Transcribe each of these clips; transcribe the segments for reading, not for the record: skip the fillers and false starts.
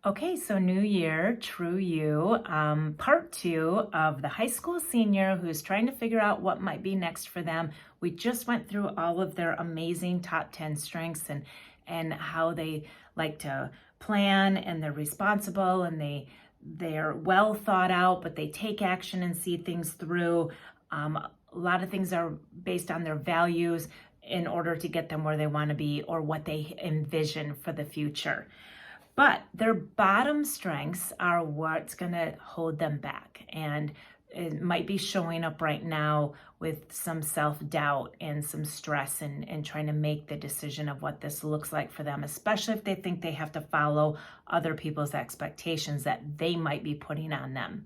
Okay, so new year, true you, part two of the high school senior who's trying to figure out what might be next for them. We just went through all of their amazing top 10 strengths and how they like to plan and they're responsible and they're well thought out, but they take action and see things through. A lot of things are based on their values in order to get them where they want to be or what they envision for the future. But their bottom strengths are what's going to hold them back. And it might be showing up right now with some self-doubt and some stress and trying to make the decision of what this looks like for them, especially if they think they have to follow other people's expectations that they might be putting on them.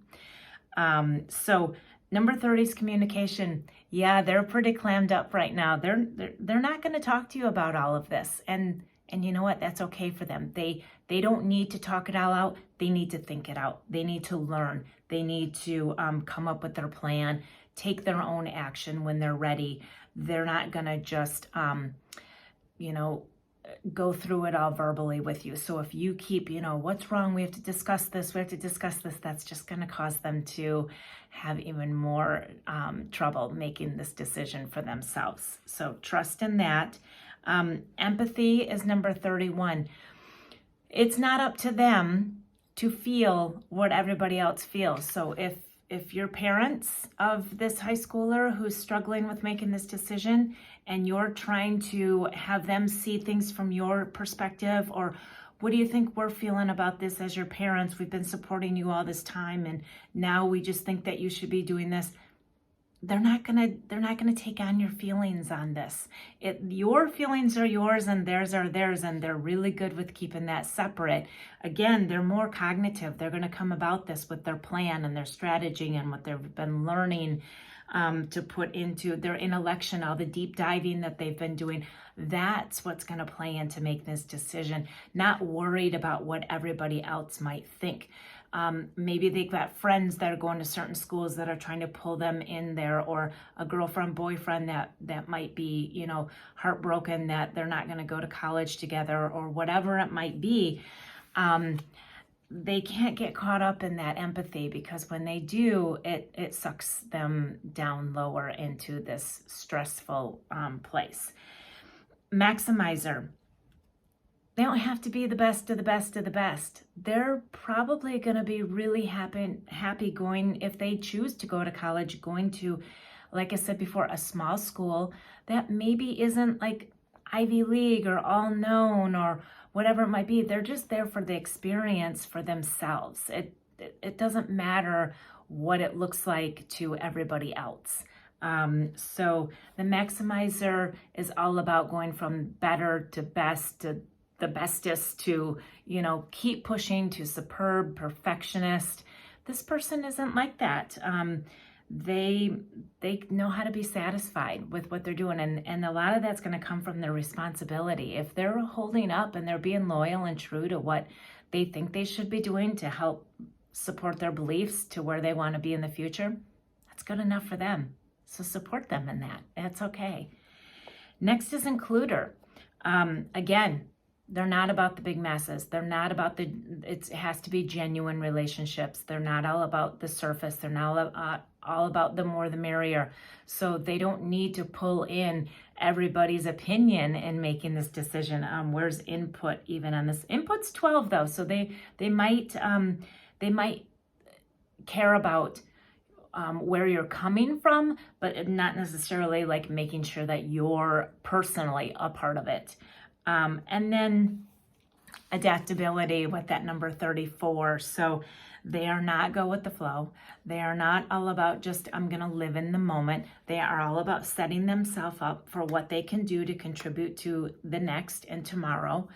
So number 30 is communication. Yeah, they're pretty clammed up right now. They're not going to talk to you about all of this. And you know what? That's okay for them. They don't need to talk it all out. They need to think it out. They need to learn. They need to come up with their plan, take their own action when they're ready. They're not going to just, go through it all verbally with you. So if you keep, what's wrong? We have to discuss this. We have to discuss this. That's just going to cause them to have even more trouble making this decision for themselves. So trust in that. Empathy is number 31. It's not up to them to feel what everybody else feels. So if you're parents of this high schooler who's struggling with making this decision and you're trying to have them see things from your perspective, or what do you think we're feeling about this as your parents? We've been supporting you all this time and now we just think that you should be doing this. They're not gonna take on your feelings on this. Your feelings are yours and theirs are theirs, and they're really good with keeping that separate. Again, they're more cognitive. They're gonna come about this with their plan and their strategy and what they've been learning to put into their intellection, all the deep diving that they've been doing. That's what's gonna play into make this decision, not worried about what everybody else might think. Maybe they've got friends that are going to certain schools that are trying to pull them in there, or a girlfriend, boyfriend that might be, heartbroken that they're not going to go to college together, or whatever it might be. They can't get caught up in that empathy, because when they do, it sucks them down lower into this stressful place. Maximizer. They don't have to be the best of the best of the best. They're probably going to be really happy going, if they choose to go to college, going to, like I said before, a small school that maybe isn't like Ivy League or all known or whatever it might be. They're just there for the experience for themselves. It doesn't matter what it looks like to everybody else. So the maximizer is all about going from better to best to the bestest to, keep pushing to superb, perfectionist. This person isn't like that. They know how to be satisfied with what they're doing. And a lot of that's going to come from their responsibility. If they're holding up and they're being loyal and true to what they think they should be doing to help support their beliefs to where they want to be in the future, that's good enough for them. So support them in that. That's okay. Next is includer. Again, they're not about the big masses. They're not about it has to be genuine relationships. They're not all about the surface. They're not all about the more the merrier. So they don't need to pull in everybody's opinion in making this decision. Where's input even on this? Input's 12 though. So they might care about where you're coming from, but not necessarily like making sure that you're personally a part of it. And then adaptability with that number 34. So they are not go with the flow. They are not all about just, I'm going to live in the moment. They are all about setting themselves up for what they can do to contribute to the next and tomorrow.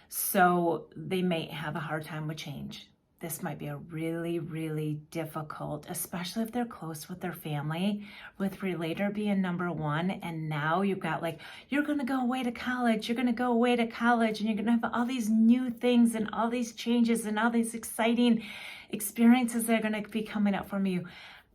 So they may have a hard time with change. This might be a really, really difficult, especially if they're close with their family, with relator being number one. And now you've got you're going to go away to college. You're going to go away to college and you're going to have all these new things and all these changes and all these exciting experiences that are going to be coming up from you.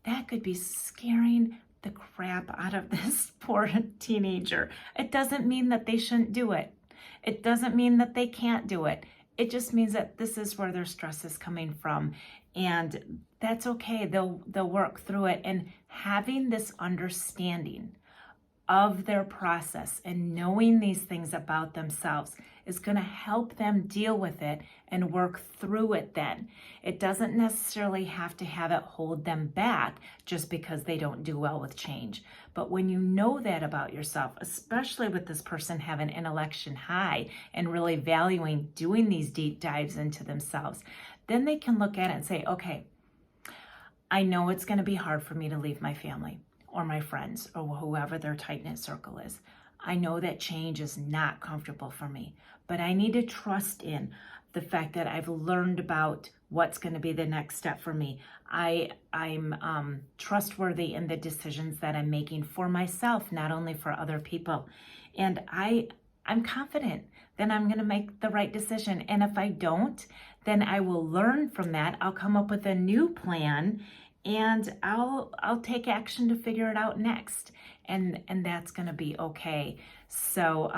That could be scaring the crap out of this poor teenager. It doesn't mean that they shouldn't do it. It doesn't mean that they can't do it. it just means that this is where their stress is coming from, and that's okay. They'll work through it, and having this understanding of their process and knowing these things about themselves is going to help them deal with it and work through it then. It doesn't necessarily have to have it hold them back just because they don't do well with change. But when you know that about yourself, especially with this person having intellection high and really valuing doing these deep dives into themselves, then they can look at it and say, okay, I know it's going to be hard for me to leave my family or my friends or whoever their tight-knit circle is. I know that change is not comfortable for me, but I need to trust in the fact that I've learned about what's going to be the next step for me. I'm trustworthy in the decisions that I'm making for myself, not only for other people. And I'm confident that I'm going to make the right decision. And if I don't, then I will learn from that. I'll come up with a new plan, and I'll take action to figure it out next, and that's going to be okay. So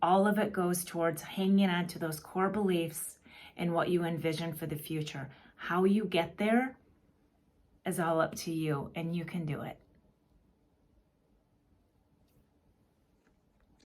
all of it goes towards hanging on to those core beliefs and what you envision for the future. How you get there is all up to you, and you can do it.